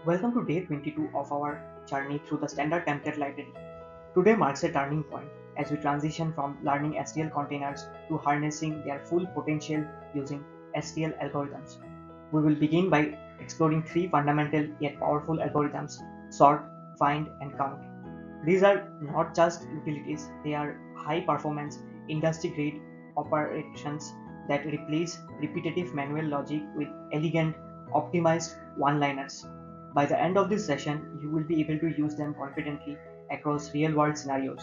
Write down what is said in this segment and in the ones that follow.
Welcome to day 22 of our journey through the standard template library. Today marks a turning point as we transition from learning STL containers to harnessing their full potential using STL algorithms. We will begin by exploring three fundamental yet powerful algorithms: sort, find, and count. These are not just utilities, they are high performance, industry grade operations that replace repetitive manual logic with elegant, optimized one liners. By the end of this session, you will be able to use them confidently across real world scenarios.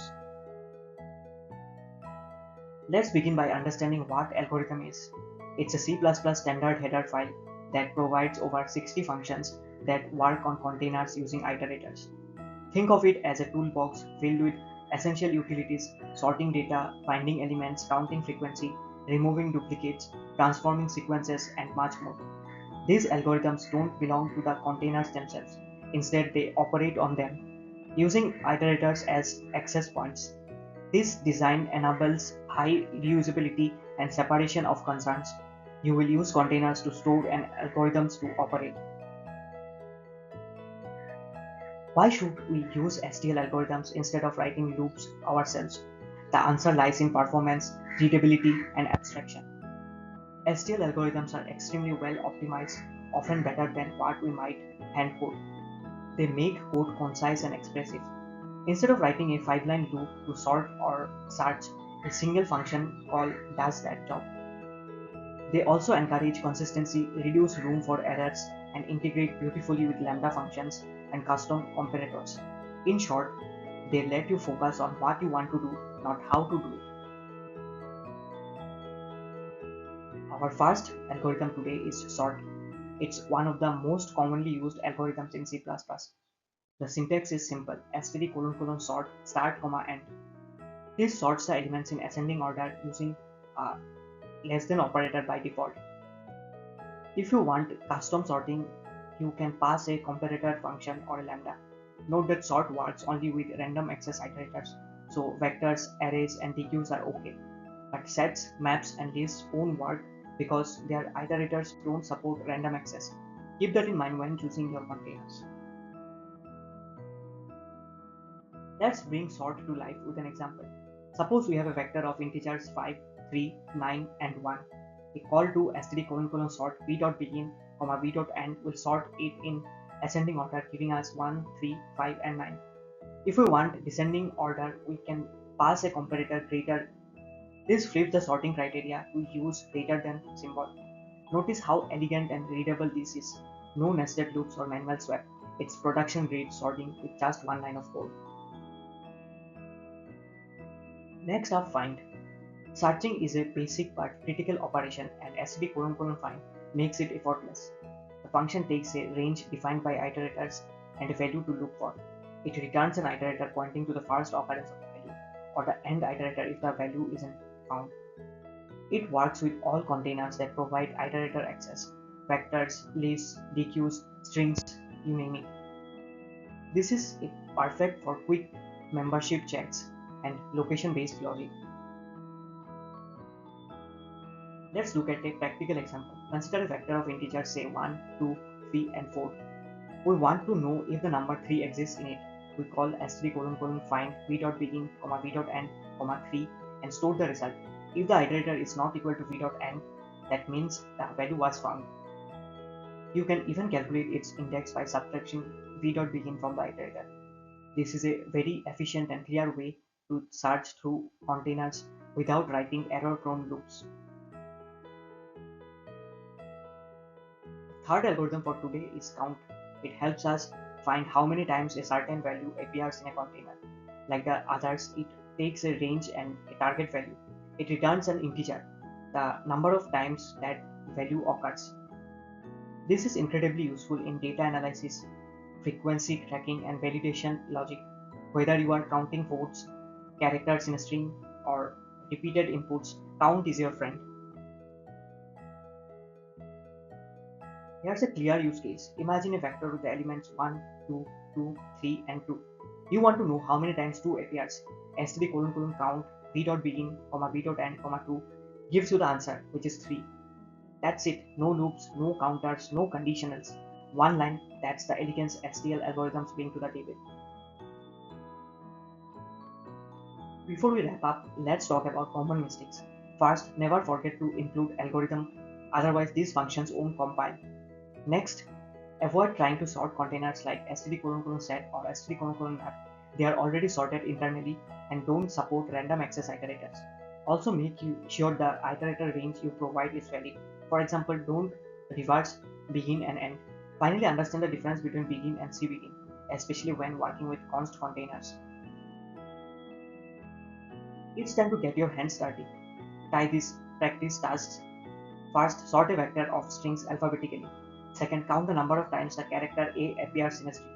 Let's begin by understanding what algorithm is. It's a C++ standard header file that provides over 60 functions that work on containers using iterators. Think of it as a toolbox filled with essential utilities: sorting data, finding elements, counting frequency, removing duplicates, transforming sequences, and much more. These algorithms don't belong to the containers themselves. Instead, they operate on them, using iterators as access points. This design enables high reusability and separation of concerns. You will use containers to store and algorithms to operate. Why should we use STL algorithms instead of writing loops ourselves? The answer lies in performance, readability, and abstraction. STL algorithms are extremely well optimized, often better than what we might hand code. They make code concise and expressive. Instead of writing a 5-line loop to sort or search, a single function call does that job. They also encourage consistency, reduce room for errors, and integrate beautifully with lambda functions and custom comparators. In short, they let you focus on what you want to do, not how to do it. Our first algorithm today is sort. It's one of the most commonly used algorithms in C++. The syntax is simple: std : sort start, end. This sorts the elements in ascending order using a less than operator by default. If you want custom sorting, you can pass a comparator function or a lambda. Note that sort works only with random access iterators, so vectors, arrays, and deques are okay. But sets, maps, and lists won't work because their iterators don't support random access. Keep that in mind when choosing your containers. Let's bring sort to life with an example. Suppose we have a vector of integers 5, 3, 9, and 1. A call to std : sort v.begin, v.end will sort it in ascending order, giving us 1, 3, 5, and 9. If we want descending order, we can pass a comparator greater. This flips the sorting criteria to use greater than symbol. Notice how elegant and readable this is. No nested loops or manual swap. It's production grade sorting with just one line of code. Next up, find. Searching is a basic but critical operation, and std : find makes it effortless. The function takes a range defined by iterators and a value to look for. It returns an iterator pointing to the first occurrence of the value, or the end iterator if the value isn't found. It works with all containers that provide iterator access: vectors, lists, deques, strings, you name it. This is perfect for quick membership checks and location-based logic. Let's look at a practical example. Consider a vector of integers, say 1, 2, 3, and 4. We want to know if the number 3 exists in it. We call std : find v.begin, v.end, 3 and store the result. If the iterator is not equal to v.end, that means the value was found. You can even calculate its index by subtracting v.begin from the iterator. This is a very efficient and clear way to search through containers without writing error-prone loops. Third algorithm for today is count. It helps us find how many times a certain value appears in a container. Like the others, it takes a range and a target value. It returns an integer, the number of times that value occurs. This is incredibly useful in data analysis, frequency tracking, and validation logic. Whether you are counting votes, characters in a string, or repeated inputs, count is your friend. Here's a clear use case. Imagine a vector with the elements 1, 2, 2, 3, and 2. You want to know how many times 2 appears. std : count v.begin, v.end, 2 gives you the answer, which is 3. That's it. No loops, no counters, no conditionals. One line, that's the elegance STL algorithms bring to the table. Before we wrap up, let's talk about common mistakes. First, never forget to include algorithm, otherwise these functions won't compile. Next, avoid trying to sort containers like std::set or std::map. They are already sorted internally and don't support random access iterators. Also make sure the iterator range you provide is valid. For example, don't reverse begin and end. Finally, understand the difference between begin and cbegin, especially when working with const containers. It's time to get your hands dirty. Try these practice tasks. First, sort a vector of strings alphabetically. Second, count the number of times the character A appears in a string.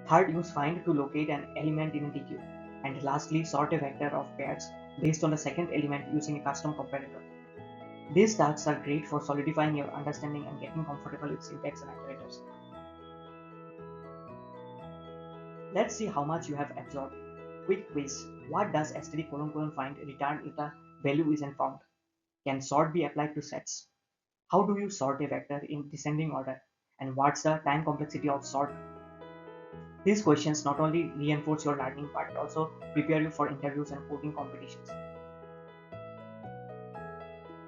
Third, use find to locate an element in a DQ. And lastly, sort a vector of pairs based on the second element using a custom comparator. These tasks are great for solidifying your understanding and getting comfortable with syntax and iterators. Let's see how much you have absorbed. Quick quiz. What does std::find return if the value isn't found? Can sort be applied to sets? How do you sort a vector in descending order? And what's the time complexity of sort? These questions not only reinforce your learning but also prepare you for interviews and coding competitions.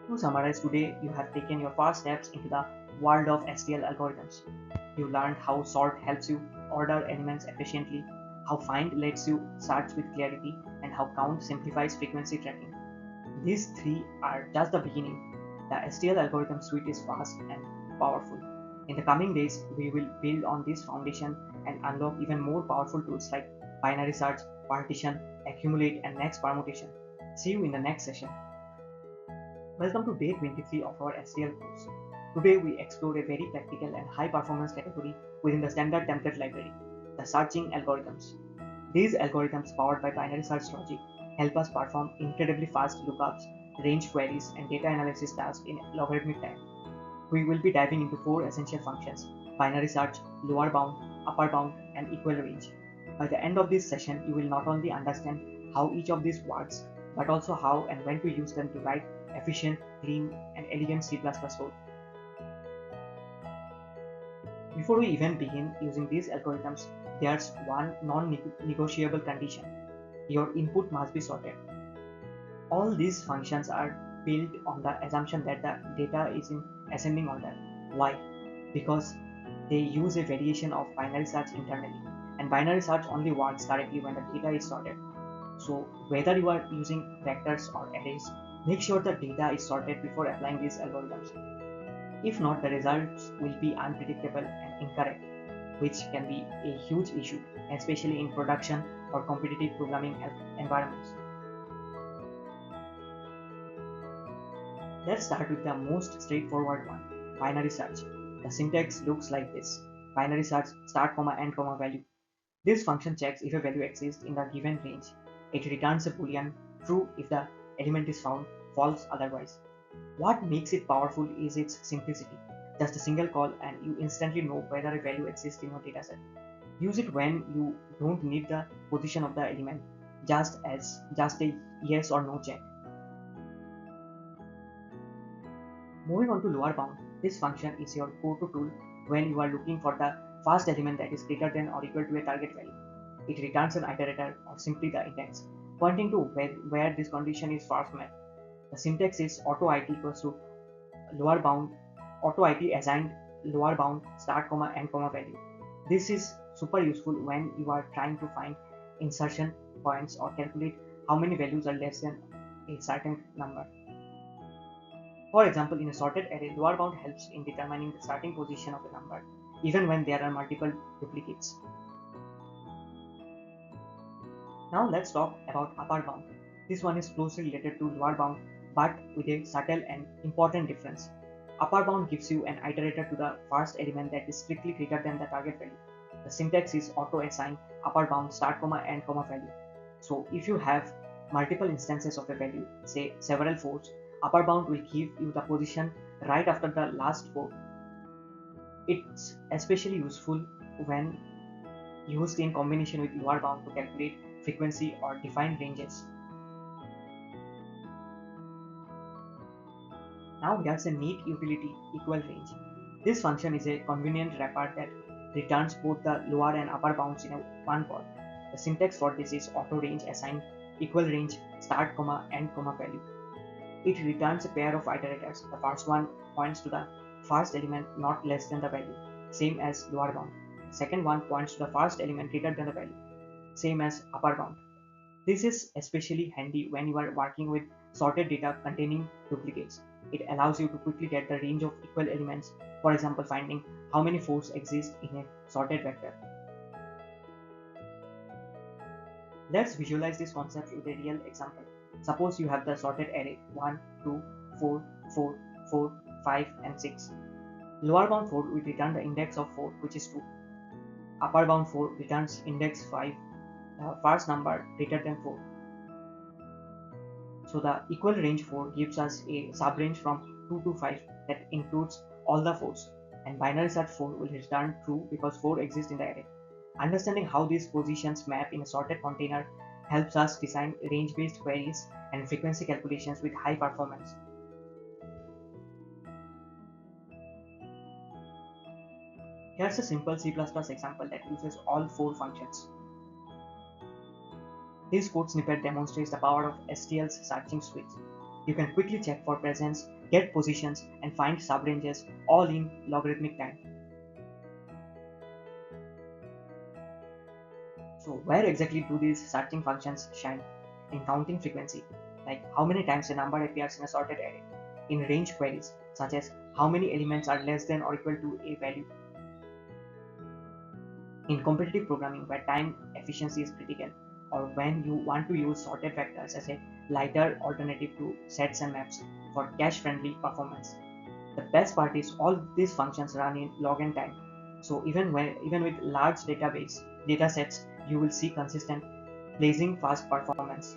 To summarize, today you have taken your first steps into the world of STL algorithms. You learned how sort helps you order elements efficiently, how find lets you search with clarity, and how count simplifies frequency tracking. These three are just the beginning. The STL algorithm suite is fast and powerful. In the coming days, we will build on this foundation and unlock even more powerful tools like binary search, partition, accumulate, and next permutation. See you in the next session. Welcome to day 23 of our STL course. Today we explore a very practical and high performance category within the standard template library, the searching algorithms. These algorithms powered by binary search logic help us perform incredibly fast lookups, range queries, and data analysis tasks in logarithmic time. We will be diving into four essential functions: binary search, lower bound, upper bound, and equal range. By the end of this session, you will not only understand how each of these works, but also how and when to use them to write efficient, clean, and elegant C++ code. Before we even begin using these algorithms, there's one non-negotiable condition. Your input must be sorted. All these functions are built on the assumption that the data is in ascending order. Why? Because they use a variation of binary search internally, and binary search only works correctly when the data is sorted. So whether you are using vectors or arrays, make sure the data is sorted before applying these algorithms. If not, the results will be unpredictable and incorrect, which can be a huge issue, especially in production or competitive programming environments. Let's start with the most straightforward one, binary search. The syntax looks like this: binary search start, end, value. This function checks if a value exists in the given range. It returns a boolean, true if the element is found, false otherwise. What makes it powerful is its simplicity. Just a single call and you instantly know whether a value exists in your dataset. Use it when you don't need the position of the element, just a yes or no check. Moving on to lower bound, this function is your go-to tool when you are looking for the first element that is greater than or equal to a target value. It returns an iterator or simply the index, pointing to where this condition is first met. The syntax is auto-it equals to lower bound, auto-it assigned lower bound start, end, value. This is super useful when you are trying to find insertion points or calculate how many values are less than a certain number. For example, in a sorted array, lower bound helps in determining the starting position of a number, even when there are multiple duplicates. Now let's talk about upper bound. This one is closely related to lower bound, but with a subtle and important difference. Upper bound gives you an iterator to the first element that is strictly greater than the target value. The syntax is auto-assign upper bound start, end, value. So if you have multiple instances of a value, say several 4s, upper bound will give you the position right after the last 4. It's especially useful when used in combination with lower bound to calculate frequency or define ranges. Now there's a neat utility, equal range. This function is a convenient wrapper that returns both the lower and upper bounds in one call. The syntax for this is auto-range assigned equal range start comma end comma value. It returns a pair of iterators. The first one points to the first element not less than the value, same as lower bound. The second one points to the first element greater than the value, same as upper bound. This is especially handy when you are working with sorted data containing duplicates. It allows you to quickly get the range of equal elements, for example finding how many 4s exist in a sorted vector. Let's visualize this concept with a real example. Suppose you have the sorted array 1, 2, 4, 4, 4, 5 and 6. Lower bound 4 will return the index of 4, which is 2. Upper bound 4 returns index 5, the first number greater than 4. So the equal range 4 gives us a subrange from 2 to 5 that includes all the 4s, and binary search 4 will return true because 4 exists in the array. Understanding how these positions map in a sorted container helps us design range-based queries and frequency calculations with high performance. Here's a simple C++ example that uses all 4 functions. This code snippet demonstrates the power of STL's searching suite. You can quickly check for presence, get positions, and find subranges all in logarithmic time. So where exactly do these searching functions shine? In counting frequency, like how many times a number appears in a sorted array. In range queries, such as how many elements are less than or equal to a value. In competitive programming, where time efficiency is critical, or when you want to use sorted vectors as a lighter alternative to sets and maps for cache-friendly performance. The best part is all these functions run in log n time, so even with large data sets, you will see consistent, blazing fast performance.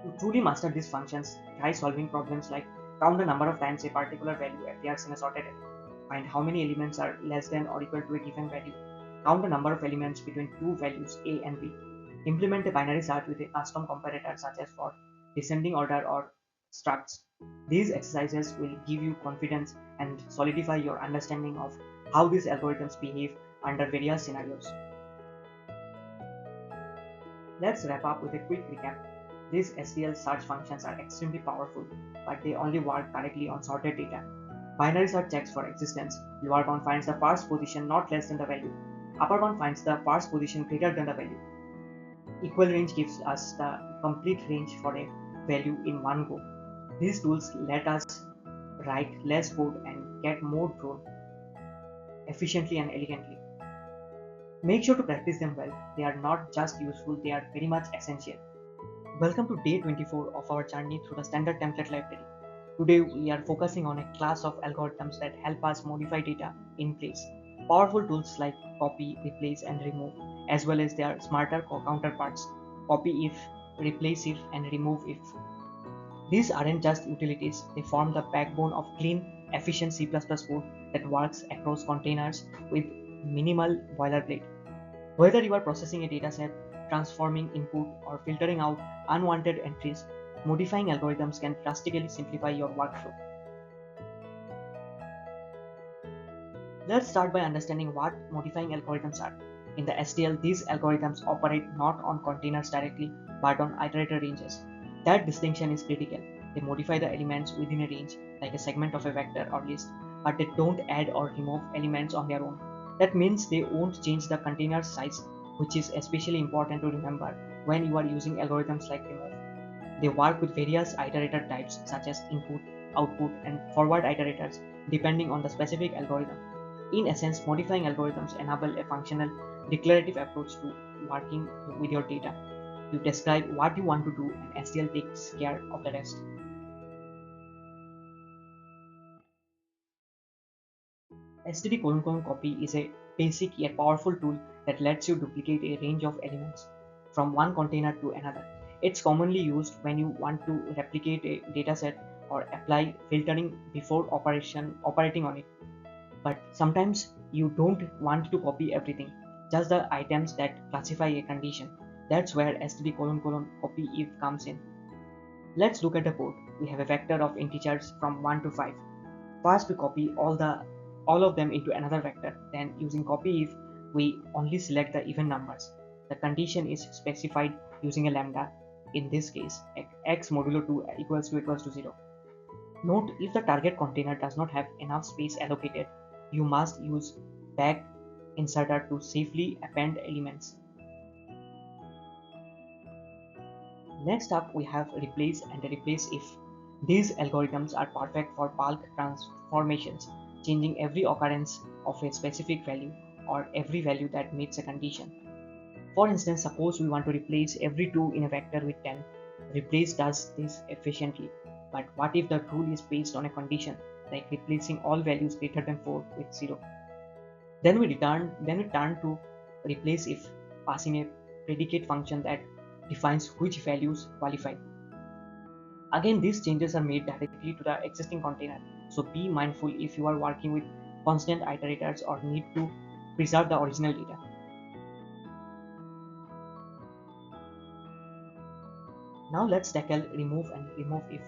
To truly master these functions, try solving problems like count the number of times a particular value appears in a sorted array, find how many elements are less than or equal to a given value, count the number of elements between two values a and b, implement a binary search with a custom comparator such as for descending order or structs. These exercises will give you confidence and solidify your understanding of how these algorithms behave under various scenarios. Let's wrap up with a quick recap. These STL search functions are extremely powerful, but they only work correctly on sorted data. Binary search checks for existence. Lower bound finds the first position not less than the value. Upper bound finds the first position greater than the value. Equal range gives us the complete range for a value in one go. These tools let us write less code and get more drawn efficiently and elegantly. Make sure to practice them well. They are not just useful, they are very much essential. Welcome to day 24 of our journey through the standard template library. Today we are focusing on a class of algorithms that help us modify data in place. Powerful tools like copy, replace and remove, as well as their smarter counterparts, copy if, replace if and remove if. These aren't just utilities, they form the backbone of clean, efficient C++ code that works across containers with minimal boilerplate. Whether you are processing a dataset, transforming input, or filtering out unwanted entries, modifying algorithms can drastically simplify your workflow. Let's start by understanding what modifying algorithms are. In the STL, these algorithms operate not on containers directly, but on iterator ranges. That distinction is critical. They modify the elements within a range, like a segment of a vector or list, but they don't add or remove elements on their own. That means they won't change the container size, which is especially important to remember when you are using algorithms like remove. They work with various iterator types such as input, output, and forward iterators depending on the specific algorithm. In essence, modifying algorithms enable a functional, declarative approach to working with your data. You describe what you want to do and STL takes care of the rest. std::copy is a basic yet powerful tool that lets you duplicate a range of elements from one container to another. It's commonly used when you want to replicate a dataset or apply filtering before operating on it. But sometimes you don't want to copy everything, just the items that classify a condition. That's where std::copy if comes in. Let's look at the code. We have a vector of integers from 1 to 5. First, we copy all of them into another vector. Then, using copy if, we only select the even numbers. The condition is specified using a lambda. In this case, x modulo 2 equals to 0. Note, if the target container does not have enough space allocated, you must use back inserter to safely append elements. Next up, we have replace and replace if. These algorithms are perfect for bulk transformations, changing every occurrence of a specific value or every value that meets a condition. For instance, suppose we want to replace every 2 in a vector with 10. Replace does this efficiently. But what if the rule is based on a condition, like replacing all values greater than 4 with 0? Then we turn to replace if, passing a predicate function that defines which values qualify. Again, these changes are made directly to the existing container, so be mindful if you are working with constant iterators or need to preserve the original data. Now let's tackle remove and remove if.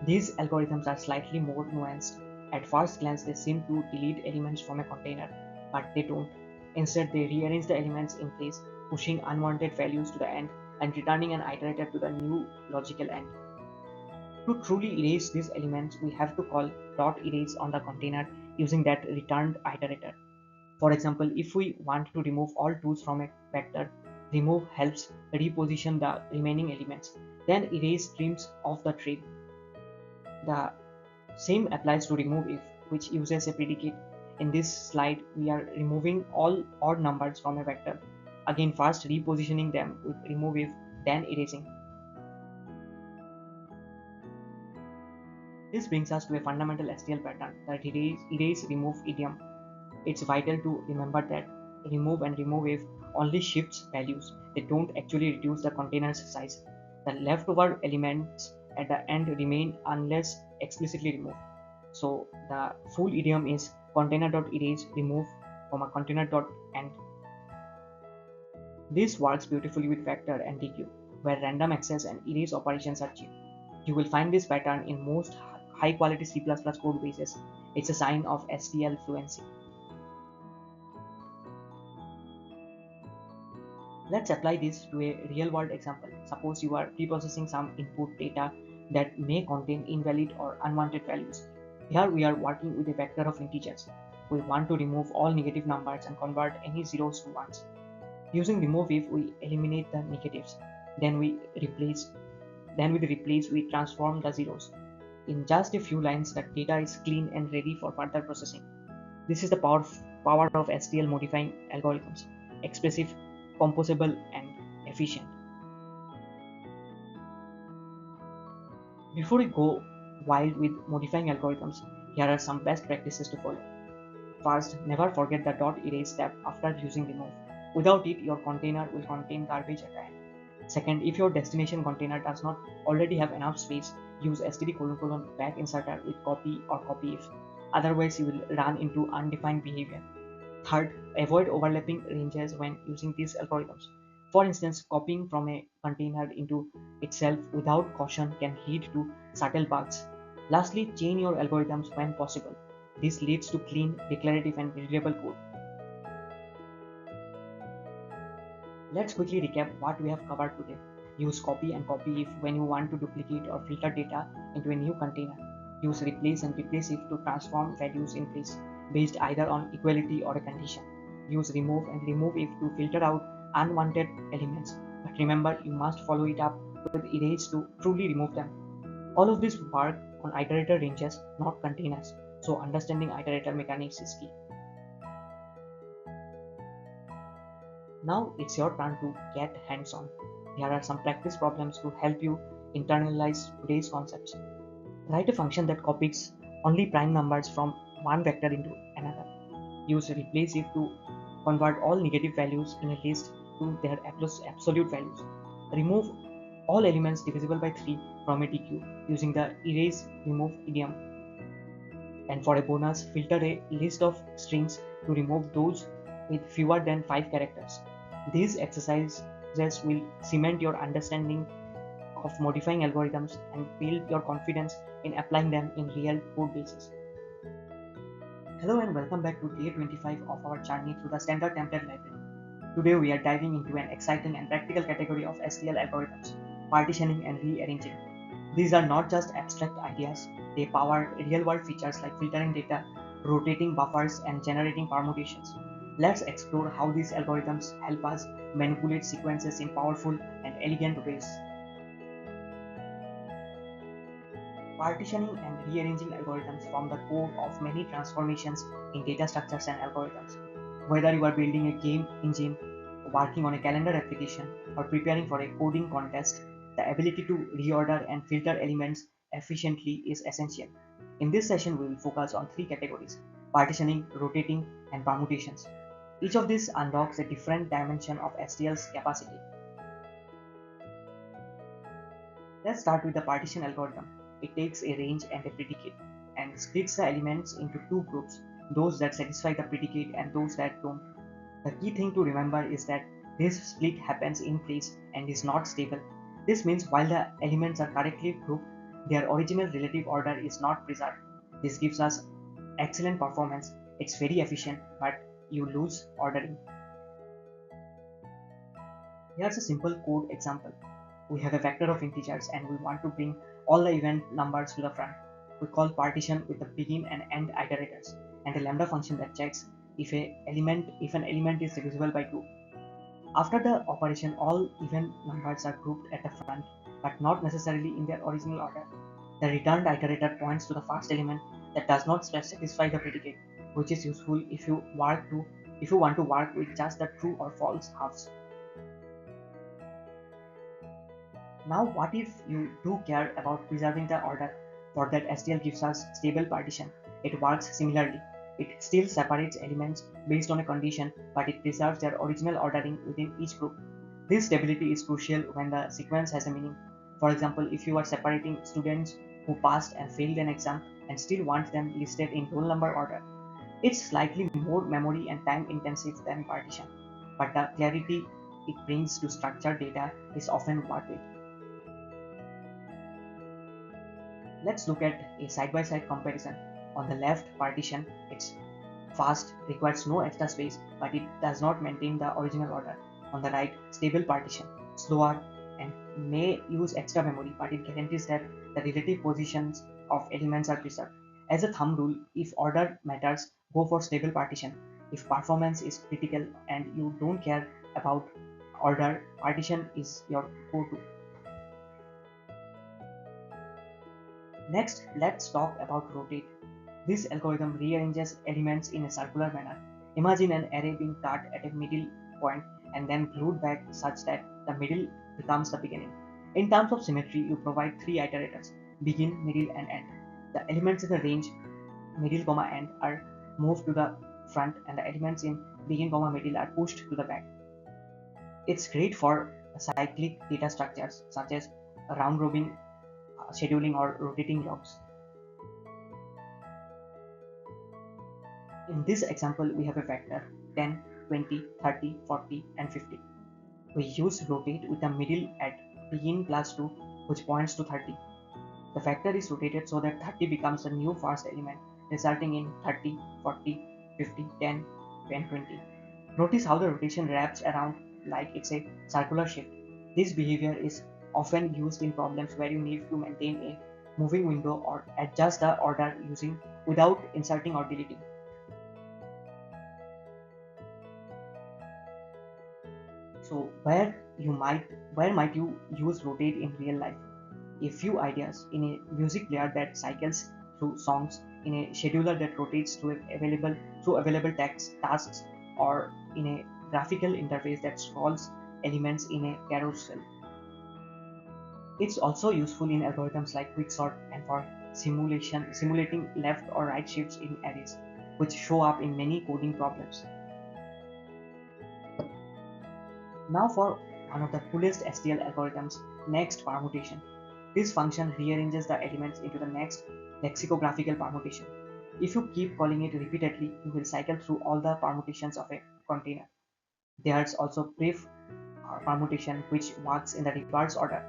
These algorithms are slightly more nuanced. At first glance, they seem to delete elements from a container, but they don't. Instead, they rearrange the elements in place, pushing unwanted values to the end and returning an iterator to the new logical end. To truly erase these elements, we have to call .erase on the container using that returned iterator. For example, if we want to remove all 2's from a vector, remove helps reposition the remaining elements, then erase trims off the trail. The same applies to remove if, which uses a predicate. In this slide, we are removing all odd numbers from a vector. Again, first repositioning them with remove if, then erasing. This brings us to a fundamental STL pattern, the erase-remove idiom. It's vital to remember that remove and remove if only shifts values. They don't actually reduce the container's size. The leftover elements at the end remain unless explicitly removed. So the full idiom is container.erase remove, container.end. This works beautifully with vector and dequeue, where random access and erase operations are cheap. You will find this pattern in most high-quality C++ code bases. It's a sign of STL fluency. Let's apply this to a real-world example. Suppose you are preprocessing some input data that may contain invalid or unwanted values. Here we are working with a vector of integers. We want to remove all negative numbers and convert any zeros to ones. Using remove if, we eliminate the negatives. Then with replace, we transform the zeros. In just a few lines, the data is clean and ready for further processing. This is the power of STL modifying algorithms: expressive, composable, and efficient. Before we go wild with modifying algorithms, here are some best practices to follow. First, never forget the .erase tab after using remove. Without it, your container will contain garbage at the end. Second, if your destination container does not already have enough space, use std::: back inserter with copy or copy if. Otherwise, you will run into undefined behavior. Third, avoid overlapping ranges when using these algorithms. For instance, copying from a container into itself without caution can lead to subtle bugs. Lastly, chain your algorithms when possible. This leads to clean, declarative, and readable code. Let's quickly recap what we have covered today. Use copy and copy if when you want to duplicate or filter data into a new container. Use replace and replace if to transform values in place based either on equality or a condition. Use remove and remove if to filter out unwanted elements. But remember, you must follow it up with erase to truly remove them. All of this work on iterator ranges, not containers. So understanding iterator mechanics is key. Now it's your turn to get hands-on. Here are some practice problems to help you internalize today's concepts. Write a function that copies only prime numbers from one vector into another. Use replace if to convert all negative values in a list to their absolute values. Remove all elements divisible by 3 from a dequeue using the erase remove idiom. And for a bonus, filter a list of strings to remove those with fewer than 5 characters. These exercises will cement your understanding of modifying algorithms and build your confidence in applying them in real code bases. Hello and welcome back to day 25 of our journey through the standard template library. Today we are diving into an exciting and practical category of STL algorithms, partitioning and rearranging. These are not just abstract ideas, they power real-world features like filtering data, rotating buffers, and generating permutations. Let's explore how these algorithms help us manipulate sequences in powerful and elegant ways. Partitioning and rearranging algorithms form the core of many transformations in data structures and algorithms. Whether you are building a game engine, working on a calendar application, or preparing for a coding contest, the ability to reorder and filter elements efficiently is essential. In this session, we will focus on three categories: partitioning, rotating, and permutations. Each of these unlocks a different dimension of STL's capacity. Let's start with the partition algorithm. It takes a range and a predicate and splits the elements into two groups, those that satisfy the predicate and those that don't. The key thing to remember is that this split happens in place and is not stable. This means while the elements are correctly grouped, their original relative order is not preserved. This gives us excellent performance. It's very efficient, but you lose ordering. Here's a simple code example. We have a vector of integers and we want to bring all the event numbers to the front. We call partition with the begin and end iterators and a lambda function that checks if an element is divisible by 2. After the operation, all even numbers are grouped at the front, but not necessarily in their original order. The returned iterator points to the first element that does not satisfy the predicate, which is useful if you want to work with just the true or false halves. Now what if you do care about preserving the order? For that, STL gives us stable partition. It works similarly. It still separates elements based on a condition, but it preserves their original ordering within each group. This stability is crucial when the sequence has a meaning. For example, if you are separating students who passed and failed an exam and still want them listed in roll number order, it's slightly more memory and time intensive than partition, but the clarity it brings to structured data is often worth it. Let's look at a side-by-side comparison. On the left, partition, it's fast, requires no extra space, but it does not maintain the original order. On the right, stable partition, slower and may use extra memory, but it guarantees that the relative positions of elements are preserved. As a thumb rule, if order matters, go for stable partition. If performance is critical and you don't care about order, partition is your go-to. Next, let's talk about rotate. This algorithm rearranges elements in a circular manner. Imagine an array being cut at a middle point and then glued back such that the middle becomes the beginning. In terms of symmetry, you provide three iterators: begin, middle, and end. The elements in the range middle, end are moved to the front and the elements in begin, middle are pushed to the back. It's great for cyclic data structures such as round robin scheduling or rotating logs. In this example, we have a vector 10, 20, 30, 40, and 50. We use rotate with the middle at begin plus 2, which points to 30. The vector is rotated so that 30 becomes the new first element, resulting in 30, 40, 50, 10, 10, 20. Notice how the rotation wraps around like it's a circular shift. This behavior is often used in problems where you need to maintain a moving window or adjust the order without inserting or deleting. So where might you use rotate in real life? A few ideas: in a music player that cycles through songs, in a scheduler that rotates through available tasks, or in a graphical interface that scrolls elements in a carousel. It's also useful in algorithms like quicksort and for simulating left or right shifts in arrays, which show up in many coding problems. Now for one of the coolest STL algorithms, next permutation. This function rearranges the elements into the next lexicographical permutation. If you keep calling it repeatedly, you will cycle through all the permutations of a container. There's also brief permutation, which works in the reverse order.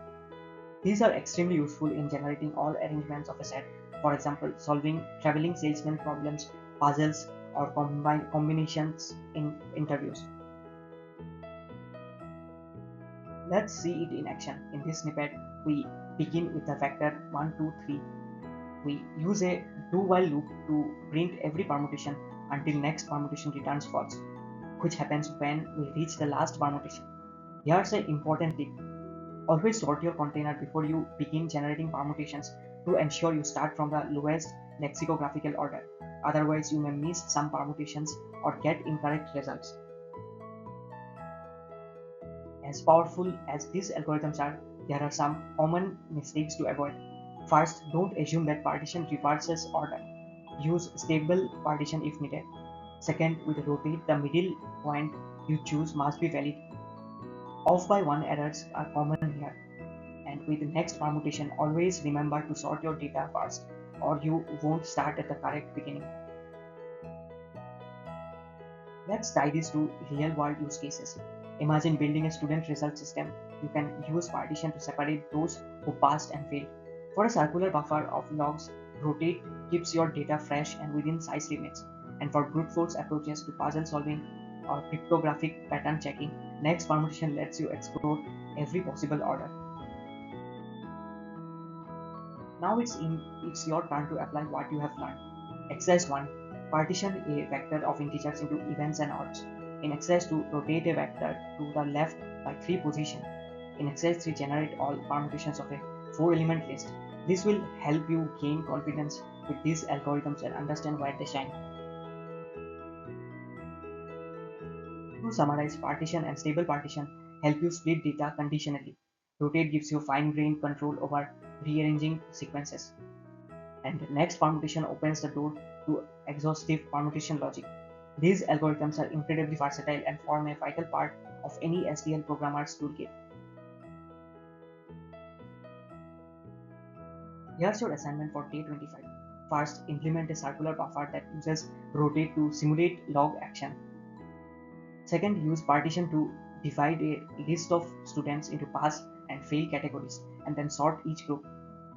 These are extremely useful in generating all arrangements of a set. For example, solving traveling salesman problems puzzles, or combinations in interviews. Let's see it in action. In this snippet, we begin with the vector 1, 2, 3. We use a do-while loop to print every permutation until next permutation returns false, which happens when we reach the last permutation. Here's an important tip. Always sort your container before you begin generating permutations to ensure you start from the lowest lexicographical order. Otherwise, you may miss some permutations or get incorrect results. As powerful as these algorithms are, there are some common mistakes to avoid. First, don't assume that partition reverses order. Use stable partition if needed. Second, with rotate, the middle point you choose must be valid. Off by one errors are common here. And with the next permutation, always remember to sort your data first, or you won't start at the correct beginning. Let's tie this to real-world use cases. Imagine building a student result system. You can use partition to separate those who passed and failed. For a circular buffer of logs, rotate keeps your data fresh and within size limits. And for brute force approaches to puzzle solving or cryptographic pattern checking, next permutation lets you explore every possible order. Now it's your turn to apply what you have learned. Exercise 1. Partition a vector of integers into evens and odds. In exercise 2, rotate a vector to the left by 3 positions. In exercise 3, generate all permutations of a 4-element list. This will help you gain confidence with these algorithms and understand where they shine. To summarize, partition and stable partition help you split data conditionally. Rotate gives you fine-grained control over rearranging sequences. And next permutation opens the door to exhaustive permutation logic. These algorithms are incredibly versatile and form a vital part of any STL programmer's toolkit. Here's your assignment for day 25. First, implement a circular buffer that uses rotate to simulate log action. Second, use partition to divide a list of students into pass and fail categories and then sort each group.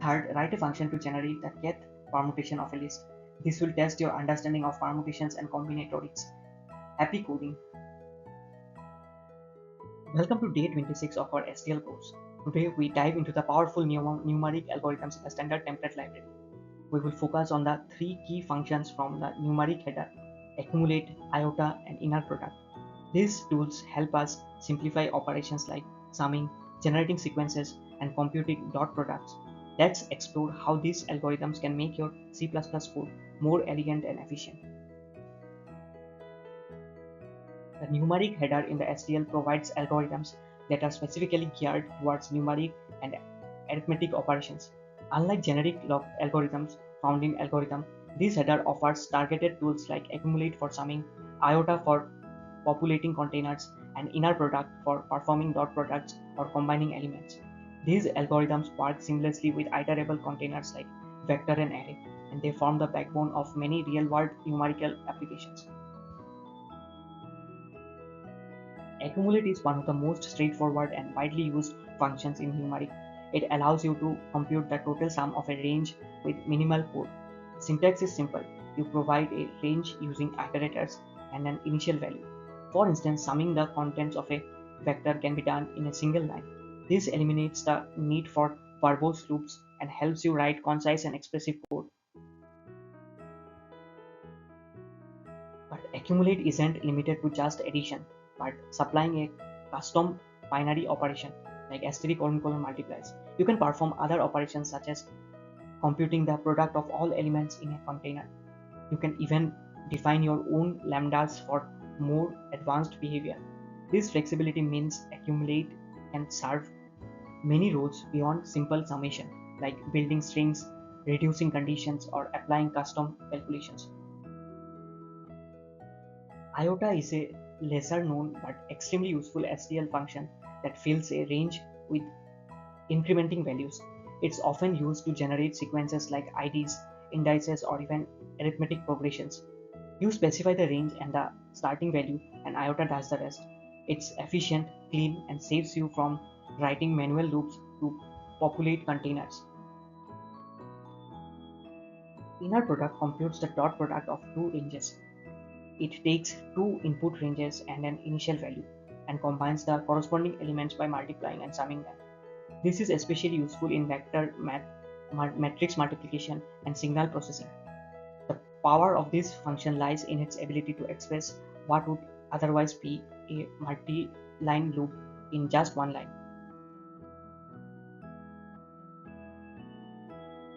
Third, write a function to generate the kth permutation of a list. This will test your understanding of permutations and combinatorics. Happy coding! Welcome to day 26 of our STL course. Today we dive into the powerful numeric algorithms in the standard template library. We will focus on the 3 key functions from the numeric header: accumulate, iota, and inner product. These tools help us simplify operations like summing, generating sequences, and computing dot products. Let's explore how these algorithms can make your C++ code more elegant and efficient. The numeric header in the STL provides algorithms that are specifically geared towards numeric and arithmetic operations. Unlike generic log algorithms found in algorithm, this header offers targeted tools like accumulate for summing, iota for populating containers, and inner product for performing dot products or combining elements. These algorithms work seamlessly with iterable containers like vector and array, and they form the backbone of many real-world numerical applications. Accumulate is one of the most straightforward and widely used functions in numeric. It allows you to compute the total sum of a range with minimal code. Syntax is simple. You provide a range using iterators and an initial value. For instance, summing the contents of a vector can be done in a single line. This eliminates the need for verbose loops and helps you write concise and expressive code. But accumulate isn't limited to just addition, but supplying a custom binary operation like * multiplies. You can perform other operations such as computing the product of all elements in a container. You can even define your own lambdas for more advanced behavior. This flexibility means accumulate can serve many roles beyond simple summation, like building strings, reducing conditions, or applying custom calculations. Iota is a lesser known but extremely useful STL function that fills a range with incrementing values. It's often used to generate sequences like IDs, indices, or even arithmetic progressions. You specify the range and the starting value, and iota does the rest. It's efficient, clean, and saves you from writing manual loops to populate containers. Inner product computes the dot product of two ranges. It takes two input ranges and an initial value and combines the corresponding elements by multiplying and summing them. This is especially useful in vector matrix multiplication and signal processing. The power of this function lies in its ability to express what would otherwise be a multi-line loop in just one line.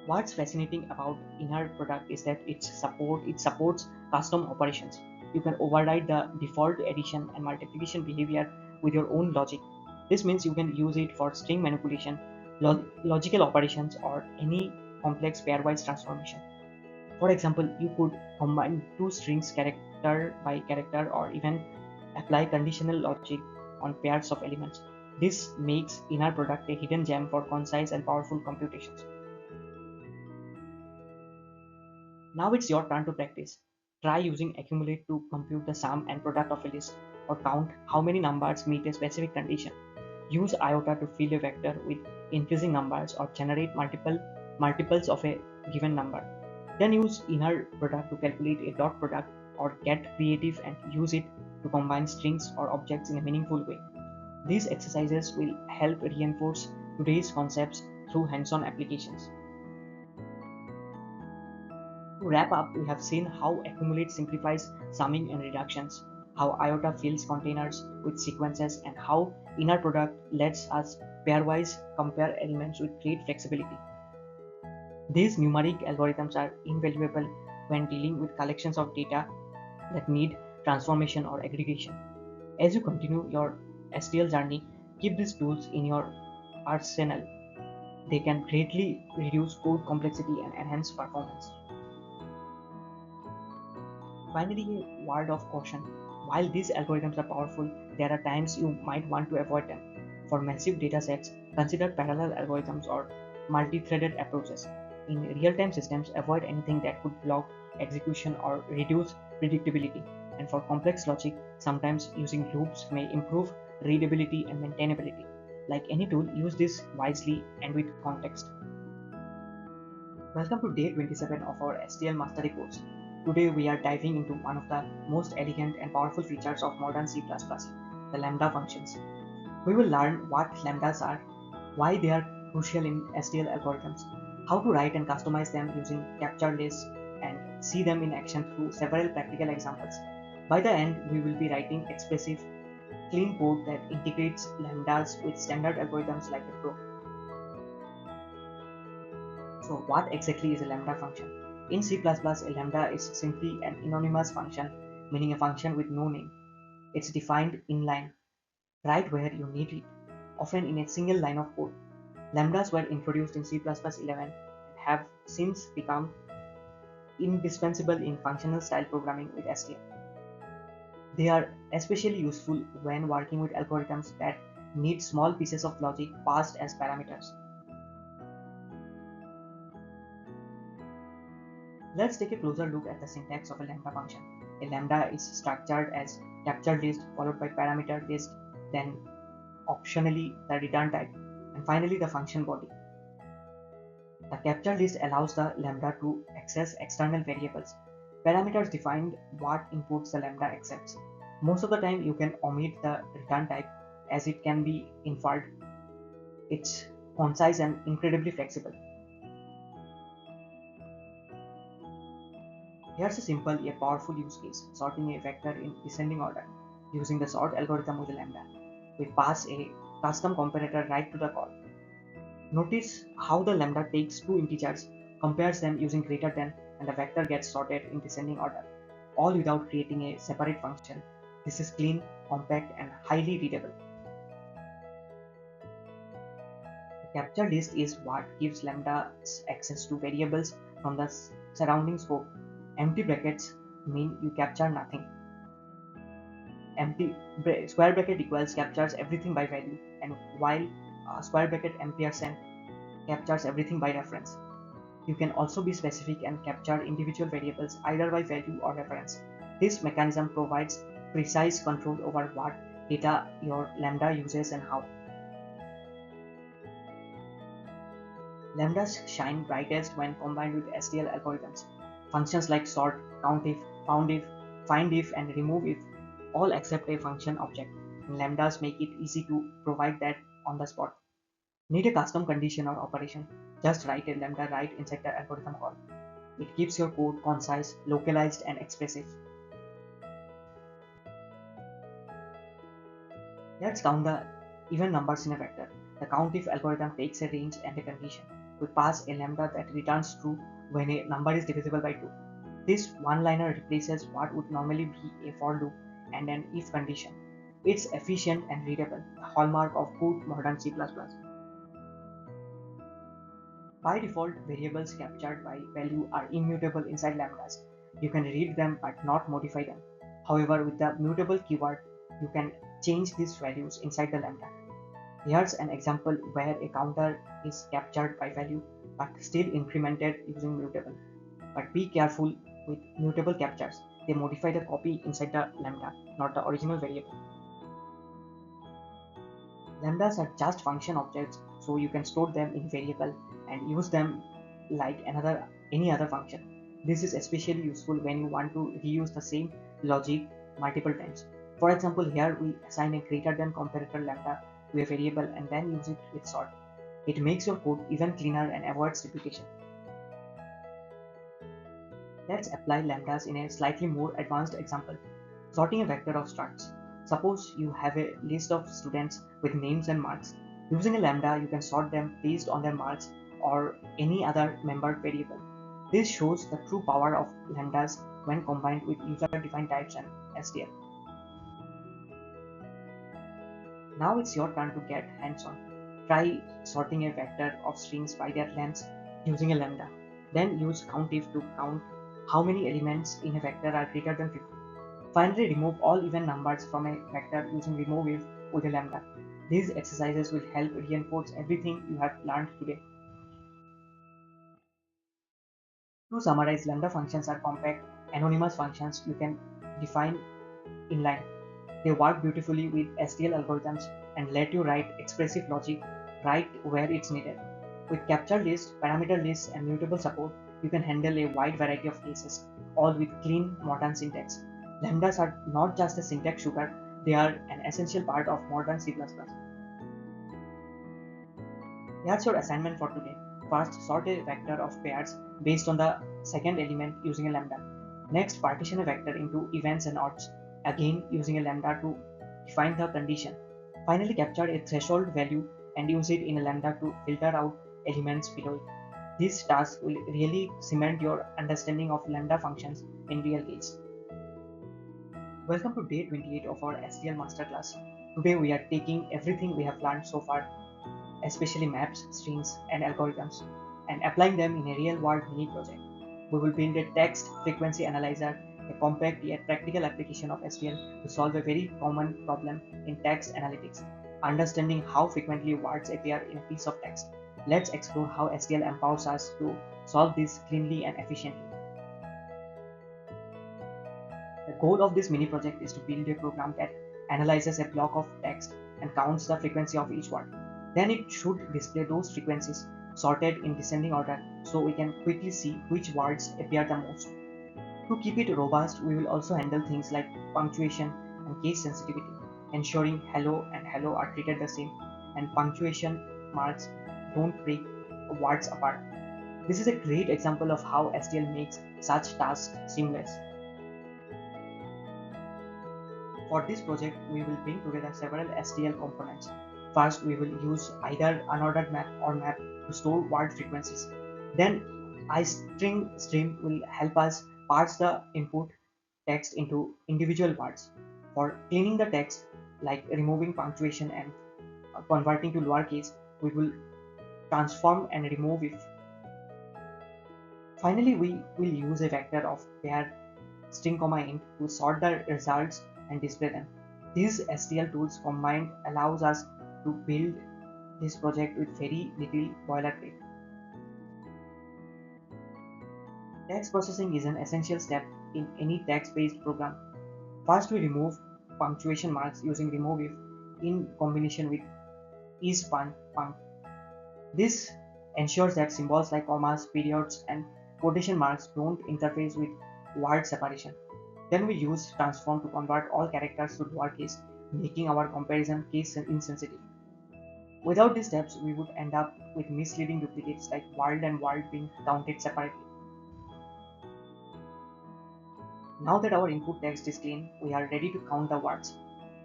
What's fascinating about inner product is that it supports custom operations. You can override the default addition and multiplication behavior with your own logic. This means you can use it for string manipulation, logical operations, or any complex pairwise transformation. For example, you could combine two strings character by character or even apply conditional logic on pairs of elements. This makes inner product a hidden gem for concise and powerful computations. Now it's your turn to practice. Try using accumulate to compute the sum and product of a list, or count how many numbers meet a specific condition. Use iota to fill a vector with increasing numbers or generate multiples of a given number. Then use inner product to calculate a dot product, or get creative and use it to combine strings or objects in a meaningful way. These exercises will help reinforce today's concepts through hands-on applications. To wrap up, we have seen how accumulate simplifies summing and reductions, how iota fills containers with sequences, and how inner product lets us pairwise compare elements with great flexibility. These numeric algorithms are invaluable when dealing with collections of data that need transformation or aggregation. As you continue your STL journey, keep these tools in your arsenal. They can greatly reduce code complexity and enhance performance. Finally, a word of caution. While these algorithms are powerful, there are times you might want to avoid them. For massive datasets, consider parallel algorithms or multi-threaded approaches. In real-time systems, avoid anything that could block execution or reduce predictability. And for complex logic, sometimes using loops may improve readability and maintainability. Like any tool, use this wisely and with context. Welcome to day 27 of our STL Mastery course. Today we are diving into one of the most elegant and powerful features of modern C++, the lambda functions. We will learn what lambdas are, why they are crucial in STL algorithms, how to write and customize them using capture lists, and see them in action through several practical examples. By the end, we will be writing expressive, clean code that integrates lambdas with standard algorithms like a pro. So what exactly is a lambda function? In C++, a lambda is simply an anonymous function, meaning a function with no name. It's defined inline, right where you need it, often in a single line of code. Lambdas were introduced in C++ 11 and have since become indispensable in functional style programming with STL. They are especially useful when working with algorithms that need small pieces of logic passed as parameters. Let's take a closer look at the syntax of a lambda function. A lambda is structured as captured list followed by parameter list, then optionally the return type, and finally the function body. The captured list allows the lambda to access external variables. Parameters define what inputs the lambda accepts. Most of the time you can omit the return type as it can be inferred. It's concise and incredibly flexible. Here's a simple yet powerful use case: sorting a vector in descending order. Using the sort algorithm with a lambda, we pass a custom comparator right to the call. Notice how the lambda takes two integers, compares them using greater than, and the vector gets sorted in descending order, all without creating a separate function. This is clean, compact, and highly readable. The capture list is what gives lambdas access to variables from the surrounding scope. Empty brackets mean you capture nothing. Square bracket equals captures everything by value, and while square bracket ampersand captures everything by reference. You can also be specific and capture individual variables either by value or reference. This mechanism provides precise control over what data your lambda uses and how. Lambdas shine brightest when combined with STL algorithms. Functions like sort, count if, found if, find if, and remove if all accept a function object. And lambdas make it easy to provide that on the spot. Need a custom condition or operation? Just write a lambda right inside the algorithm call. It keeps your code concise, localized, and expressive. Let's count the even numbers in a vector. The countif algorithm takes a range and a condition. We pass a lambda that returns true when a number is divisible by 2. This one-liner replaces what would normally be a for loop and an if condition. It's efficient and readable, a hallmark of good modern C++. By default, variables captured by value are immutable inside lambdas. You can read them but not modify them. However, with the mutable keyword, you can change these values inside the lambda. Here's an example where a counter is captured by value but still incremented using mutable. But be careful with mutable captures. They modify the copy inside the lambda, not the original variable. Lambdas are just function objects, so you can store them in variable and use them like any other function. This is especially useful when you want to reuse the same logic multiple times. For example, here we assign a greater than comparator lambda to a variable and then use it with sort. It makes your code even cleaner and avoids repetition. Let's apply lambdas in a slightly more advanced example. Sorting a vector of structs. Suppose you have a list of students with names and marks. Using a lambda, you can sort them based on their marks or any other membered variable. This shows the true power of lambdas when combined with user-defined types and STL. Now it's your turn to get hands-on. Try sorting a vector of strings by their lengths using a lambda. Then use countif to count how many elements in a vector are greater than 50. Finally, remove all even numbers from a vector using remove if with a lambda. These exercises will help reinforce everything you have learned today. To summarize, lambda functions are compact, anonymous functions you can define inline. They work beautifully with STL algorithms and let you write expressive logic right where it's needed. With capture lists, parameter lists, and mutable support, you can handle a wide variety of cases, all with clean, modern syntax. Lambdas are not just a syntax sugar, they are an essential part of modern C++. Here's your assignment for today. First, sort a vector of pairs based on the second element using a lambda. Next, partition a vector into events and odds, again using a lambda to define the condition. Finally, capture a threshold value and use it in a lambda to filter out elements below it. This task will really cement your understanding of lambda functions in real case. Welcome to day 28 of our STL masterclass. Today we are taking everything we have learned so far, especially maps, strings, and algorithms, and applying them in a real-world mini project. We will build a text frequency analyzer, a compact yet practical application of STL to solve a very common problem in text analytics, understanding how frequently words appear in a piece of text. Let's explore how STL empowers us to solve this cleanly and efficiently. The goal of this mini project is to build a program that analyzes a block of text and counts the frequency of each word. Then it should display those frequencies sorted in descending order so we can quickly see which words appear the most. To keep it robust, we will also handle things like punctuation and case sensitivity, ensuring hello and hello are treated the same and punctuation marks don't break words apart. This is a great example of how STL makes such tasks seamless. For this project, we will bring together several STL components. First, we will use either unordered map or map to store word frequencies. Then, iString stream will help us parse the input text into individual words. For cleaning the text, like removing punctuation and converting to lowercase, we will transform and remove if. Finally, we will use a vector of pair string, int to sort the results and display them. These STL tools combined allows us to build this project with very little boilerplate. Text processing is an essential step in any text-based program. First, we remove punctuation marks using remove if in combination with isPunc. This ensures that symbols like commas, periods, and quotation marks don't interface with word separation. Then we use transform to convert all characters to lowercase, making our comparison case insensitive. Without these steps, we would end up with misleading duplicates like world and world being counted separately. Now that our input text is clean, we are ready to count the words.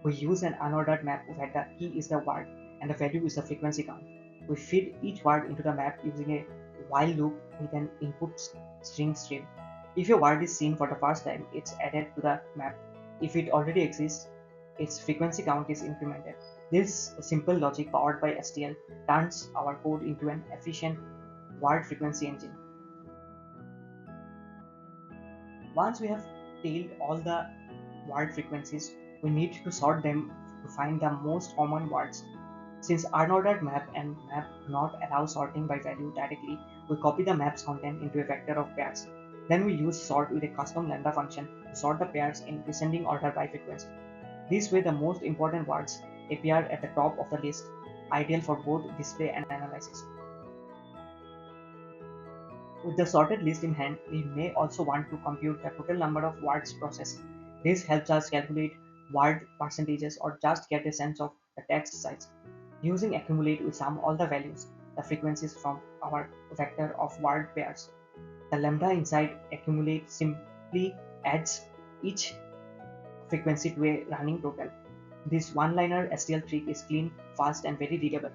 We use an unordered map where the key is the word and the value is the frequency count. We feed each word into the map using a while loop with an input string stream. If a word is seen for the first time, it's added to the map. If it already exists, its frequency count is incremented. This simple logic powered by STL turns our code into an efficient word frequency engine. Once we have tailed all the word frequencies, we need to sort them to find the most common words. Since unordered map and map do not allow sorting by value directly, we copy the map's content into a vector of pairs. Then we use sort with a custom lambda function to sort the pairs in descending order by frequency. This way the most important words appear at the top of the list, ideal for both display and analysis. With the sorted list in hand, we may also want to compute the total number of words processed. This helps us calculate word percentages or just get a sense of the text size. Using accumulate, we sum all the values, the frequencies from our vector of word pairs. The lambda inside accumulate simply adds each frequency to a running total. This one-liner STL trick is clean, fast, and very readable.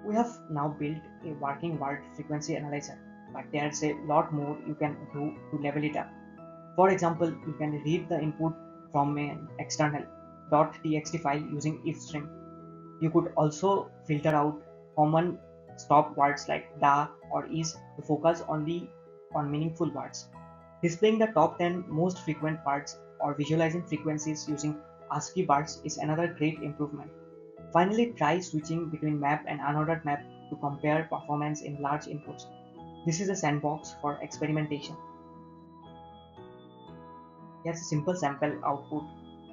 We have now built a working word frequency analyzer, but there's a lot more you can do to level it up. For example, you can read the input from an external .txt file using if string. You could also filter out common stop words like da or is to focus only on meaningful words. Displaying the top 10 most frequent words or visualizing frequencies using ASCII bars is another great improvement. Finally, try switching between map and unordered map to compare performance in large inputs. This is a sandbox for experimentation. Here's a simple sample output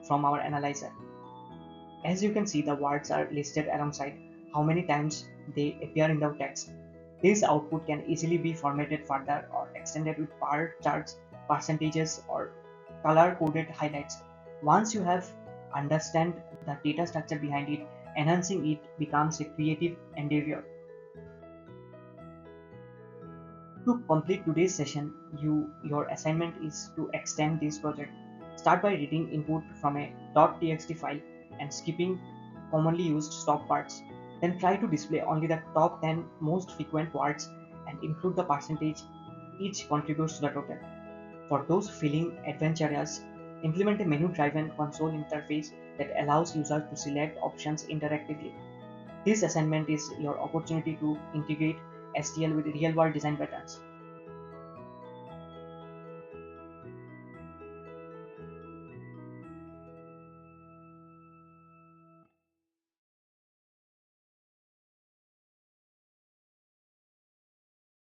from our analyzer. As you can see, the words are listed alongside how many times they appear in the text. This output can easily be formatted further or extended with bar charts, percentages, or color-coded highlights. Once you have understand the data structure behind it, enhancing it becomes a creative endeavor. To complete today's session, your assignment is to extend this project. Start by reading input from a .txt file and skipping commonly used stop parts. Then try to display only the top 10 most frequent words and include the percentage each contributes to the total. For those feeling adventurous, implement a menu-driven console interface that allows users to select options interactively. This assignment is your opportunity to integrate STL with real-world design patterns.